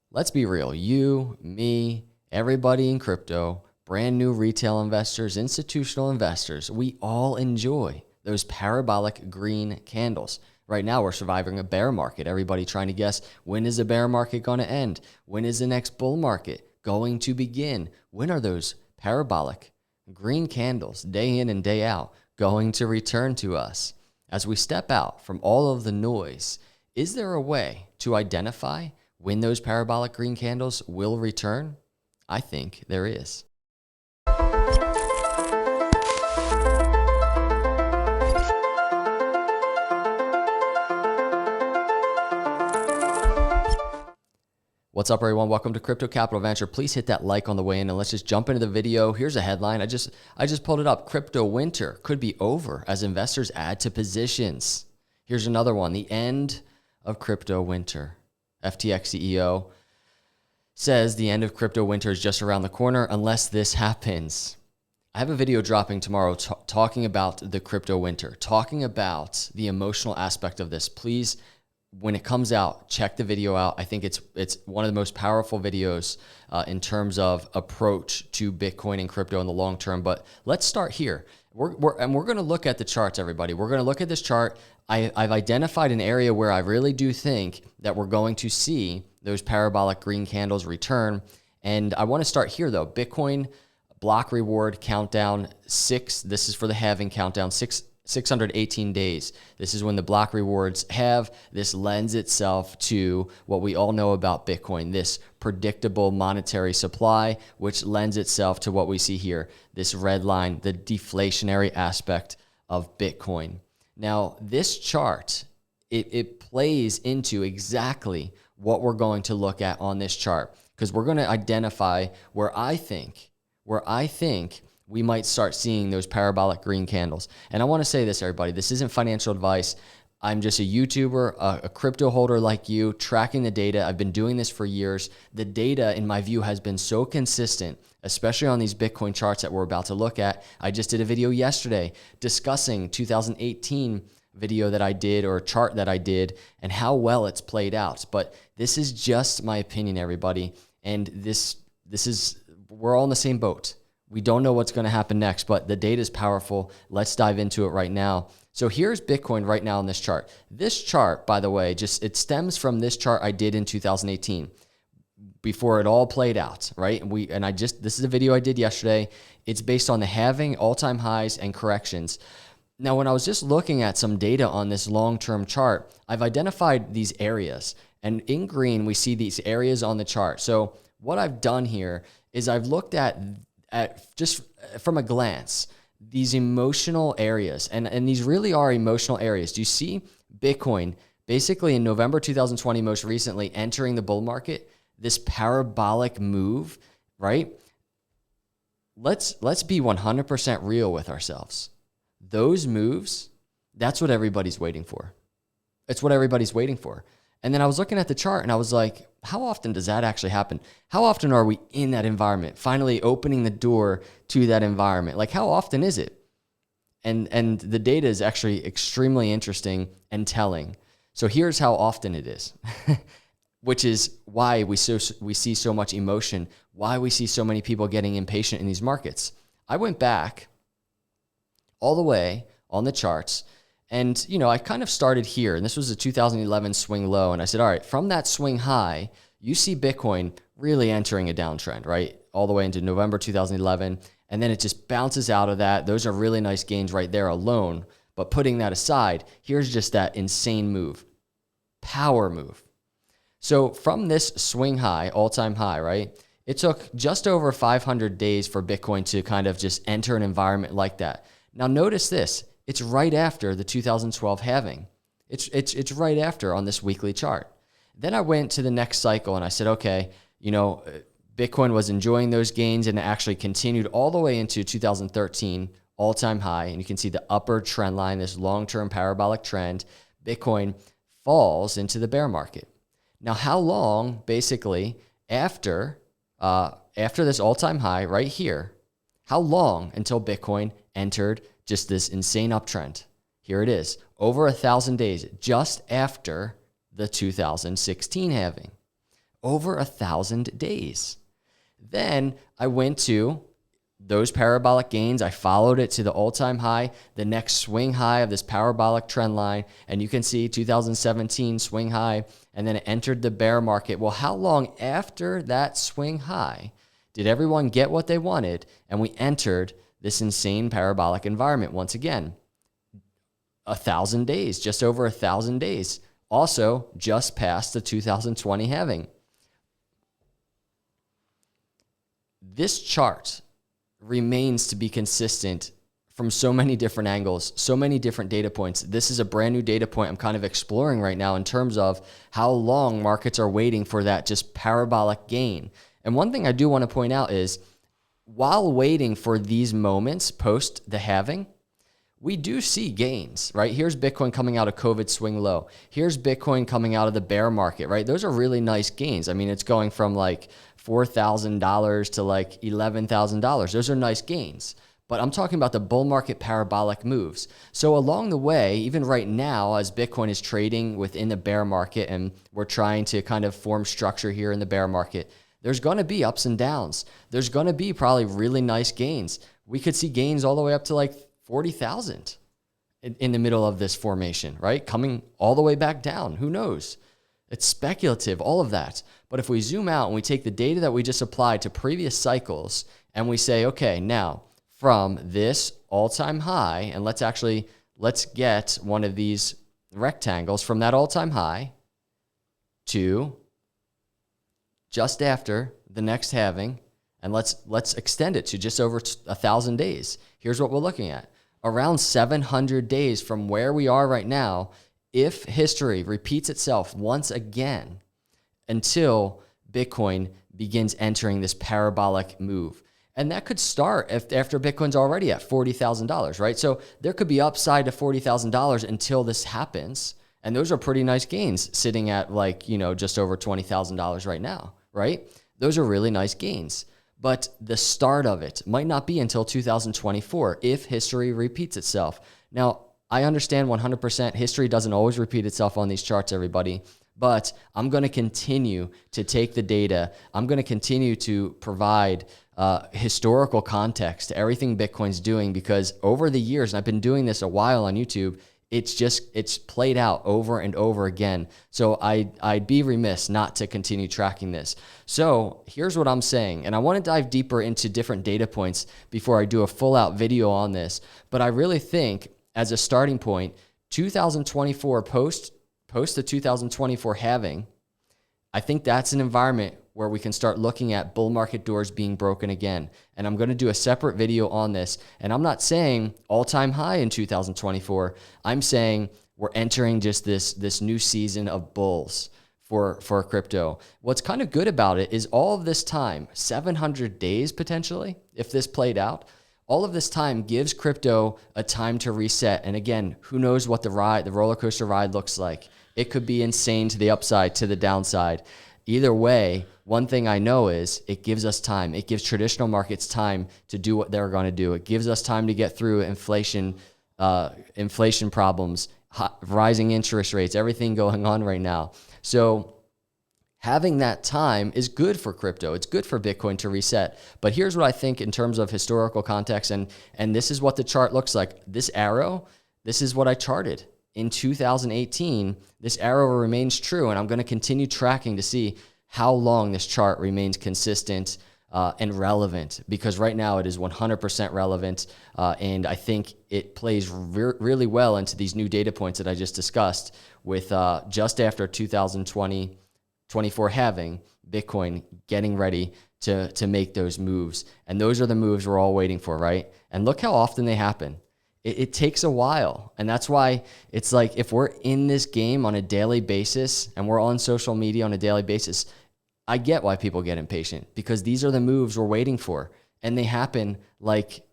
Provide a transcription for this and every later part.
let's be real. You, me, everybody in crypto, brand new retail investors, institutional investors, we all enjoy those parabolic green candles. Right now, we're surviving a bear market. Everybody trying to guess, when is the bear market going to end? When is the next bull market going to begin? When are those parabolic green candles, day in and day out, going to return to us? As we step out from all of the noise, is there a way to identify when those parabolic green candles will return? I think there is. What's up, everyone? Welcome to Crypto Capital Venture. Please hit that like on the way in, and let's just jump into the video. Here's a headline. I just pulled it up. Crypto winter could be over as investors add to positions. Here's another one. The end of crypto winter. FTX CEO says the end of crypto winter is just around the corner unless this happens. I have a video dropping tomorrow talking about the crypto winter, talking about the emotional aspect of this. Please, when it comes out, check the video out. I think it's one of the most powerful videos in terms of approach to Bitcoin and crypto in the long term. But let's start here. We're going to look at the charts, everybody. We're going to look at this chart. I've identified an area where I really do think that we're going to see those parabolic green candles return. And I want to start here, though. Bitcoin block reward countdown 6. This is for the halving countdown 618 days. This is when the block rewards have. This lends itself to what we all know about Bitcoin, this predictable monetary supply, which lends itself to what we see here, this red line, the deflationary aspect of Bitcoin. Now, this chart, it plays into exactly what we're going to look at on this chart, because we're going to identify where I think we might start seeing those parabolic green candles. And I want to say this, everybody, this isn't financial advice. I'm just a YouTuber, a crypto holder like you, tracking the data. I've been doing this for years. The data, in my view, has been so consistent, especially on these Bitcoin charts that we're about to look at. I just did a video yesterday discussing 2018 video that I did, or a chart that I did, and how well it's played out. But this is just my opinion, everybody. And we're all in the same boat. We don't know what's going to happen next, but the data is powerful. Let's dive into it right now. So here's Bitcoin right now on this chart. This chart, by the way, it stems from this chart I did in 2018 before it all played out, right? This is a video I did yesterday. It's based on the halving, all-time highs, and corrections. Now, when I was just looking at some data on this long-term chart, I've identified these areas, and in green, we see these areas on the chart. So what I've done here is I've looked at just from a glance, these emotional areas, and these really are emotional areas. Do you see Bitcoin basically in November 2020, most recently entering the bull market, this parabolic move, right? Let's be 100% real with ourselves. Those moves, that's what everybody's waiting for. It's what everybody's waiting for. And then I was looking at the chart and I was like, how often does that actually happen? How often are we in that environment, finally opening the door to that environment? Like, how often is it? And the data is actually extremely interesting and telling. So here's how often it is, which is why we see so much emotion, why we see so many people getting impatient in these markets. I went back all the way on the charts, and I kind of started here, and this was a 2011 swing low, and I said, all right, from that swing high, you see Bitcoin really entering a downtrend, right? All the way into November 2011, and then it just bounces out of that. Those are really nice gains right there alone, but putting that aside, here's just that insane move, power move. So from this swing high, all-time high, right, it took just over 500 days for Bitcoin to kind of just enter an environment like that. Now notice this, it's right after the 2012 halving. It's right after on this weekly chart. Then I went to the next cycle and I said, okay, Bitcoin was enjoying those gains and it actually continued all the way into 2013, all-time high. And you can see the upper trend line, this long-term parabolic trend. Bitcoin falls into the bear market. Now, how long, basically, after this all-time high right here, how long until Bitcoin entered just this insane uptrend? Here it is, over 1,000 days, just after the 2016 halving. over 1,000 days. Then I went to those parabolic gains. I followed it to the all-time high, the next swing high of this parabolic trend line. And you can see 2017 swing high, and then it entered the bear market. Well, how long after that swing high did everyone get what they wanted? And we entered this insane parabolic environment once again. 1,000 days, just over 1,000 days. Also, just past the 2020 halving. This chart remains to be consistent from so many different angles, so many different data points. This is a brand new data point I'm kind of exploring right now in terms of how long markets are waiting for that just parabolic gain. And one thing I do want to point out is while waiting for these moments post the halving, we do see gains, right? Here's Bitcoin coming out of COVID swing low. Here's Bitcoin coming out of the bear market, right? Those are really nice gains. I mean, it's going from like $4,000 to like $11,000. Those are nice gains. But I'm talking about the bull market parabolic moves. So along the way, even right now, as Bitcoin is trading within the bear market and we're trying to kind of form structure here in the bear market, there's going to be ups and downs. There's going to be probably really nice gains. We could see gains all the way up to like 40,000 in the middle of this formation, right? Coming all the way back down. Who knows? It's speculative, all of that. But if we zoom out and we take the data that we just applied to previous cycles and we say, okay, now from this all-time high, and let's get one of these rectangles from that all-time high to just after the next halving, and let's extend it to just over 1,000 days. Here's what we're looking at. Around 700 days from where we are right now, if history repeats itself once again until Bitcoin begins entering this parabolic move. And that could start after Bitcoin's already at $40,000, right? So there could be upside to $40,000 until this happens. And those are pretty nice gains sitting at like, just over $20,000 right now, right? Those are really nice gains. But the start of it might not be until 2024 if history repeats itself. Now, I understand 100% history doesn't always repeat itself on these charts, everybody, but I'm going to continue to take the data. I'm going to continue to provide historical context to everything Bitcoin's doing, because over the years, and I've been doing this a while on YouTube, it's played out over and over again. So I'd be remiss not to continue tracking this. So here's what I'm saying, and I want to dive deeper into different data points before I do a full out video on this. But I really think as a starting point, 2024 post the 2024 halving, I think that's an environment where we can start looking at bull market doors being broken again. And I'm going to do a separate video on this. And I'm not saying all-time high in 2024. I'm saying we're entering just this new season of bulls for crypto. What's kind of good about it is all of this time, 700 days potentially, if this played out, all of this time gives crypto a time to reset. And again, who knows what the roller coaster ride looks like. It could be insane to the upside, to the downside. Either way, one thing I know is it gives us time. It gives traditional markets time to do what they're going to do. It gives us time to get through inflation problems, rising interest rates, everything going on right now. So having that time is good for crypto. It's good for Bitcoin to reset. But here's what I think in terms of historical context, and this is what the chart looks like. This arrow, this is what I charted. In 2018, this arrow remains true, and I'm going to continue tracking to see how long this chart remains consistent and relevant, because right now it is 100% relevant, and I think it plays really well into these new data points that I just discussed with just after 2024 halving, Bitcoin getting ready to make those moves. And those are the moves we're all waiting for, right? And look how often they happen. It takes a while. And that's why it's like if we're in this game on a daily basis and we're on social media on a daily basis, I get why people get impatient, because these are the moves we're waiting for. And they happen like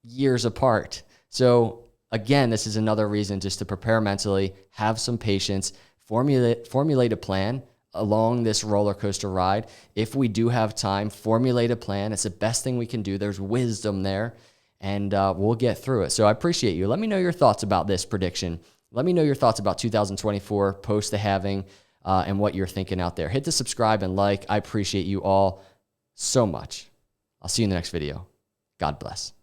years apart. So again, this is another reason just to prepare mentally, have some patience, formulate a plan along this roller coaster ride. If we do have time, formulate a plan. It's the best thing we can do. There's wisdom there. And we'll get through it. So I appreciate you. Let me know your thoughts about this prediction. Let me know your thoughts about 2024 post the halving. and what you're thinking out there. Hit the subscribe and like. I appreciate you all so much. I'll see you in the next video. God bless.